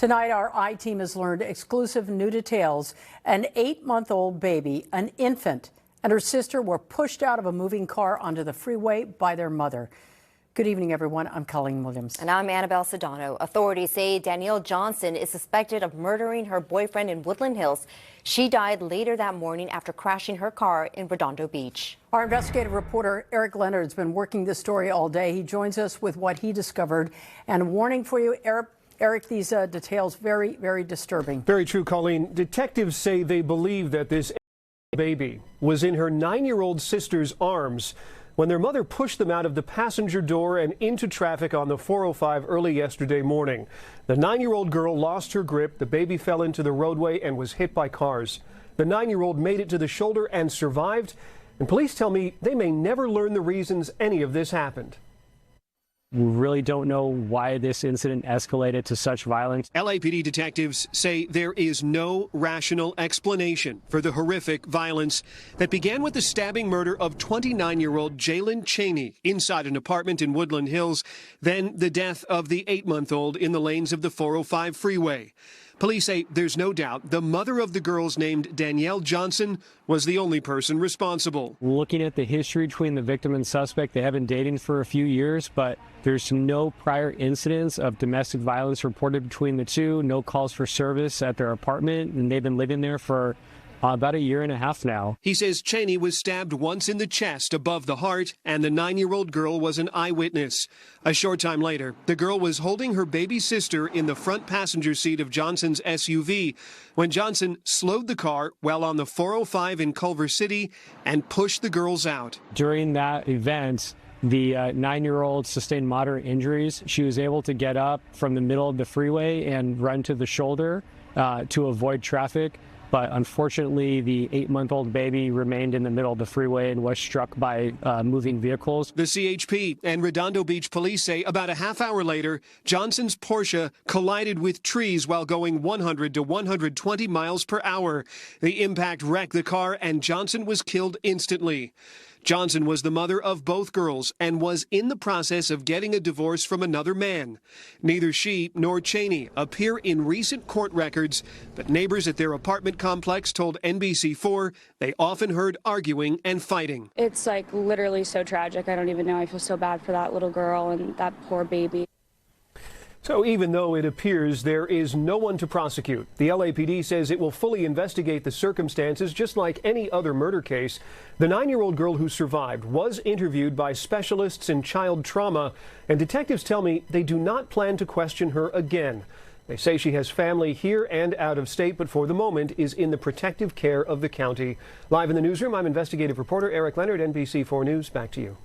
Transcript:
Tonight, our I-team has learned exclusive new details. An 8-month-old baby, an infant, and her sister were pushed out of a moving car onto the freeway by their mother. Good evening, everyone. I'm Colleen Williams. And I'm Annabelle Sedano. Authorities say Danielle Johnson is suspected of murdering her boyfriend in Woodland Hills. She died later that morning after crashing her car in Redondo Beach. Our investigative reporter Eric Leonard has been working this story all day. He joins us with what he discovered. And a warning for you, Eric, these details very, very disturbing. Very true, Colleen. Detectives say they believe that this baby was in her 9-year-old sister's arms when their mother pushed them out of the passenger door and into traffic on the 405 early yesterday morning. The 9-year-old girl lost her grip. The baby fell into the roadway and was hit by cars. The 9-year-old made it to the shoulder and survived. And police tell me they may never learn the reasons any of this happened. We really don't know why this incident escalated to such violence. LAPD detectives say there is no rational explanation for the horrific violence that began with the stabbing murder of 29-year-old Jalen Cheney inside an apartment in Woodland Hills, then the death of the 8-month-old in the lanes of the 405 freeway. Police say there's no doubt the mother of the girls, named Danielle Johnson, was the only person responsible. Looking at the history between the victim and suspect, they have been dating for a few years, but there's no prior incidents of domestic violence reported between the two, no calls for service at their apartment, and they've been living there for about 1.5 years now. He says Cheney was stabbed once in the chest above the heart, and the 9-year-old girl was an eyewitness. A short time later, the girl was holding her baby sister in the front passenger seat of Johnson's SUV when Johnson slowed the car while on the 405 in Culver City and pushed the girls out. During that event, the 9-year-old sustained moderate injuries. She was able to get up from the middle of the freeway and run to the shoulder to avoid traffic. But unfortunately, the 8-month-old baby remained in the middle of the freeway and was struck by moving vehicles. The CHP and Redondo Beach police say about a half hour later, Johnson's Porsche collided with trees while going 100 to 120 miles per hour. The impact wrecked the car and Johnson was killed instantly. Johnson was the mother of both girls and was in the process of getting a divorce from another man. Neither she nor Cheney appear in recent court records, but neighbors at their apartment complex told NBC4 they often heard arguing and fighting. It's like literally so tragic. I don't even know. I feel so bad for that little girl and that poor baby. So even though it appears there is no one to prosecute, the LAPD says it will fully investigate the circumstances just like any other murder case. The 9-year-old girl who survived was interviewed by specialists in child trauma, and detectives tell me they do not plan to question her again. They say she has family here and out of state, but for the moment is in the protective care of the county. Live in the newsroom, I'm investigative reporter Eric Leonard, NBC4 News. Back to you.